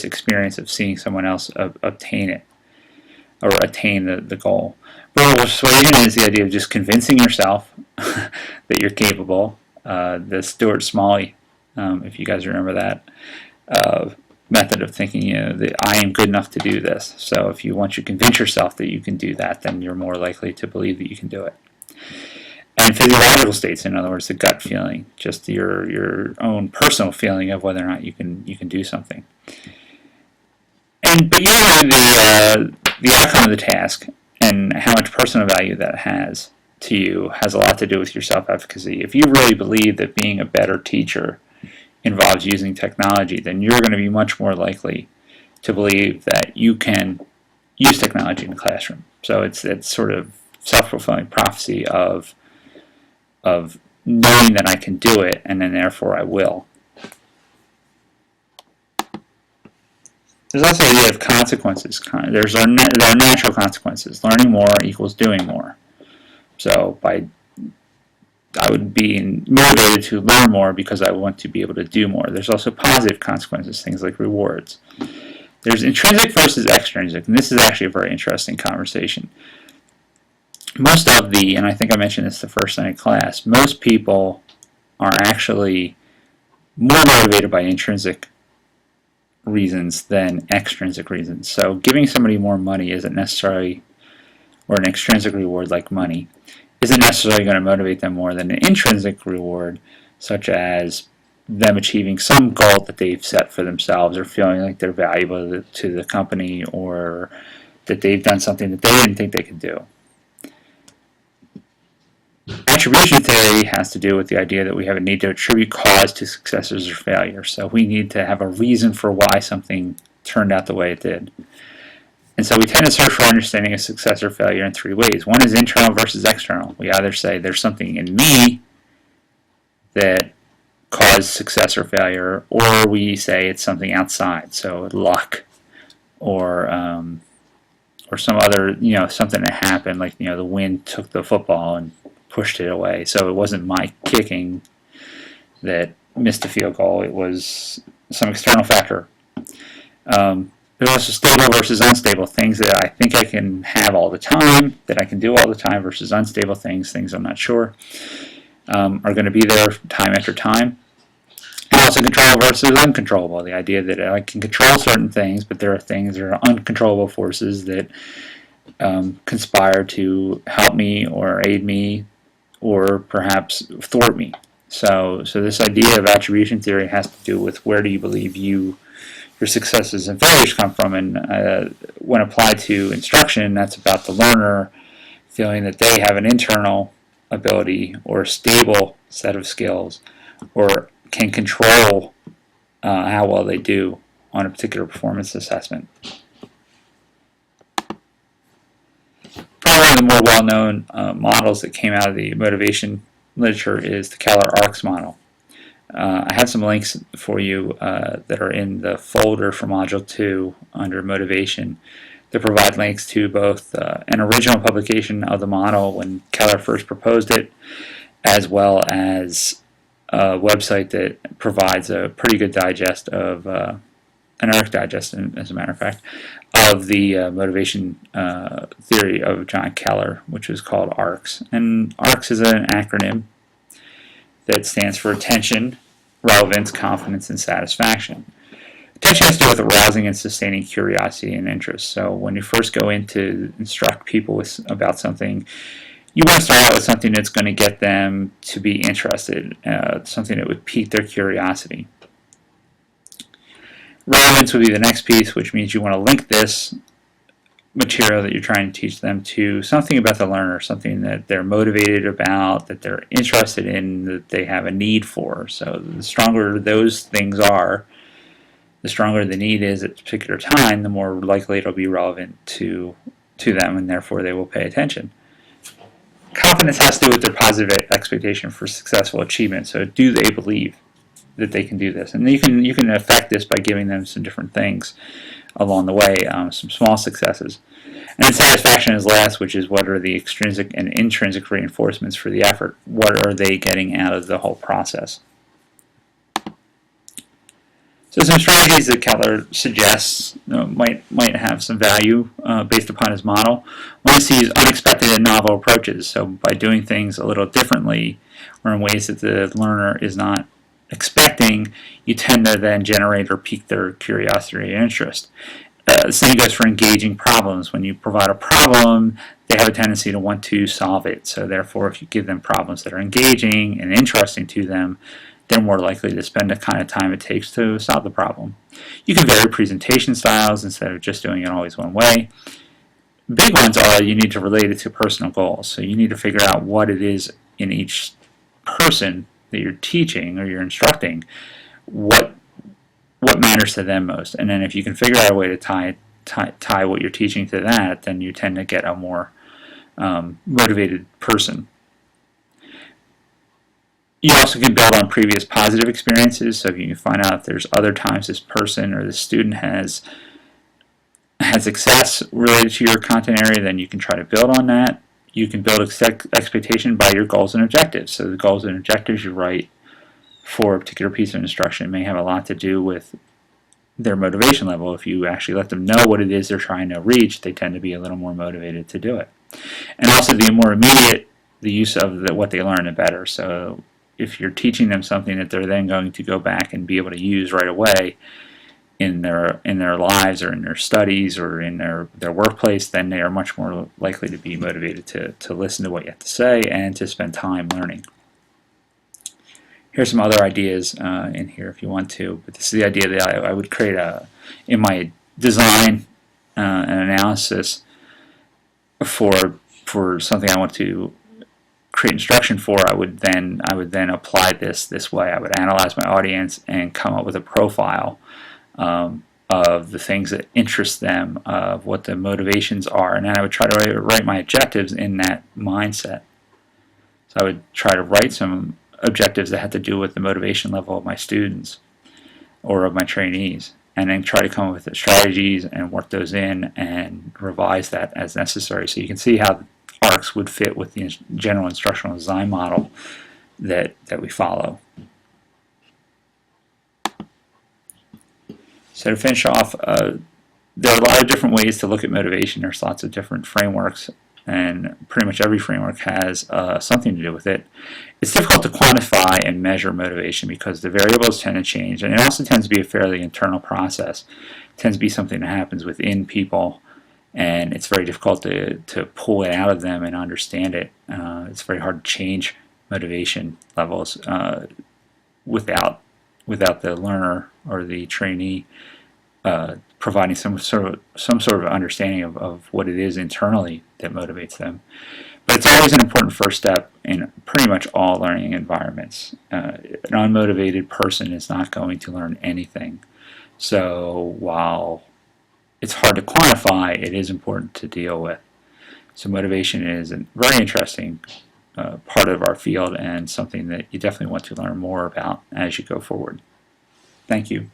experience of seeing someone else obtain it or attain the goal. Verbal persuasion is the idea of just convincing yourself that you're capable. The Stuart Smalley, if you guys remember that method of thinking, that I am good enough to do this. So if you want to convince yourself that you can do that, then you're more likely to believe that you can do it. And physiological states, in other words, the gut feeling, just your own personal feeling of whether or not you can do something. But usually the outcome of the task and how much personal value that has to you has a lot to do with your self-efficacy. If you really believe that being a better teacher involves using technology, then you're going to be much more likely to believe that you can use technology in the classroom. So it's sort of self-fulfilling prophecy of knowing that I can do it, and then therefore I will. There's also the idea of consequences. There are natural consequences. Learning more equals doing more. So I would be motivated to learn more because I want to be able to do more. There's also positive consequences, things like rewards. There's intrinsic versus extrinsic, and this is actually a very interesting conversation. Most of and I think I mentioned this the first night of class, most people are actually more motivated by intrinsic reasons than extrinsic reasons. So giving somebody more money isn't necessarily, or an extrinsic reward like money, isn't necessarily going to motivate them more than an intrinsic reward, such as them achieving some goal that they've set for themselves, or feeling like they're valuable to the company, or that they've done something that they didn't think they could do. Attribution theory has to do with the idea that we have a need to attribute cause to successes or failures. So we need to have a reason for why something turned out the way it did. And so we tend to search for understanding of success or failure in three ways. One is internal versus external. We either say there's something in me that caused success or failure, or we say it's something outside, so luck, or some other, something that happened, like the wind took the football and pushed it away. So it wasn't my kicking that missed a field goal. It was some external factor. There's also stable versus unstable, things that I think I can have all the time, that I can do all the time, versus unstable things I'm not sure are going to be there time after time. And also control versus uncontrollable, the idea that I can control certain things, but there are things that are uncontrollable forces that conspire to help me or aid me or perhaps thwart me. So this idea of attribution theory has to do with where do you believe your successes and failures come from, and when applied to instruction, that's about the learner feeling that they have an internal ability or a stable set of skills, or can control how well they do on a particular performance assessment. Probably one of the more well-known models that came out of the motivation literature is the Keller ARCS model. I have some links for you that are in the folder for Module 2 under Motivation that provide links to both an original publication of the model when Keller first proposed it, as well as a website that provides a pretty good digest of, an ARC digest, as a matter of fact, of the motivation theory of John Keller, which is called ARCS. And ARCS is an acronym that stands for attention, relevance, confidence, and satisfaction. Attention has to do with arousing and sustaining curiosity and interest. So when you first go in to instruct people about something, you want to start out with something that's going to get them to be interested, something that would pique their curiosity. Relevance would be the next piece, which means you want to link this material that you're trying to teach them to something about the learner, something that they're motivated about, that they're interested in, that they have a need for. So the stronger those things are, the stronger the need is at a particular time, the more likely it'll be relevant to them, and therefore they will pay attention. Confidence has to do with their positive expectation for successful achievement. So do they believe that they can do this? And you can affect this by giving them some different things along the way, some small successes. And then satisfaction is last, which is what are the extrinsic and intrinsic reinforcements for the effort? What are they getting out of the whole process? So some strategies that Keller suggests might have some value based upon his model. One is to use unexpected and novel approaches. So by doing things a little differently or in ways that the learner is not expecting, you tend to then generate or pique their curiosity and interest. The same goes for engaging problems. When you provide a problem, they have a tendency to want to solve it. So therefore, if you give them problems that are engaging and interesting to them, they're more likely to spend the kind of time it takes to solve the problem. You can vary presentation styles instead of just doing it always one way. Big ones are you need to relate it to personal goals. So you need to figure out what it is in each person that you're teaching or you're instructing, what matters to them most. And then if you can figure out a way to tie what you're teaching to that, then you tend to get a more motivated person. You also can build on previous positive experiences. So if you can find out if there's other times this person or this student has success related to your content area, then you can try to build on that. You can build expectation by your goals and objectives. So the goals and objectives you write for a particular piece of instruction may have a lot to do with their motivation level. If you actually let them know what it is they're trying to reach, they tend to be a little more motivated to do it. And also the more immediate the use of what they learn, the better. So if you're teaching them something that they're then going to go back and be able to use right away in their lives or in their studies or in their workplace, then they are much more likely to be motivated to listen to what you have to say and to spend time learning. Here's some other ideas in here if you want to, but this is the idea that I would create in my design and analysis for something I want to create instruction for. I would then apply this way. I would analyze my audience and come up with a profile of the things that interest them, of what the motivations are, and then I would try to write my objectives in that mindset. So I would try to write some objectives that had to do with the motivation level of my students or of my trainees, and then try to come up with the strategies and work those in and revise that as necessary. So you can see how ARCs would fit with the general instructional design model that we follow. So to finish off, there are a lot of different ways to look at motivation. There's lots of different frameworks, and pretty much every framework has something to do with it. It's difficult to quantify and measure motivation because the variables tend to change, and it also tends to be a fairly internal process. It tends to be something that happens within people, and it's very difficult to pull it out of them and understand it. It's very hard to change motivation levels without the learner or the trainee providing some sort of understanding of what it is internally that motivates them. But it's always an important first step in pretty much all learning environments. An unmotivated person is not going to learn anything. So while it's hard to quantify, it is important to deal with. So motivation is a very interesting part of our field and something that you definitely want to learn more about as you go forward. Thank you.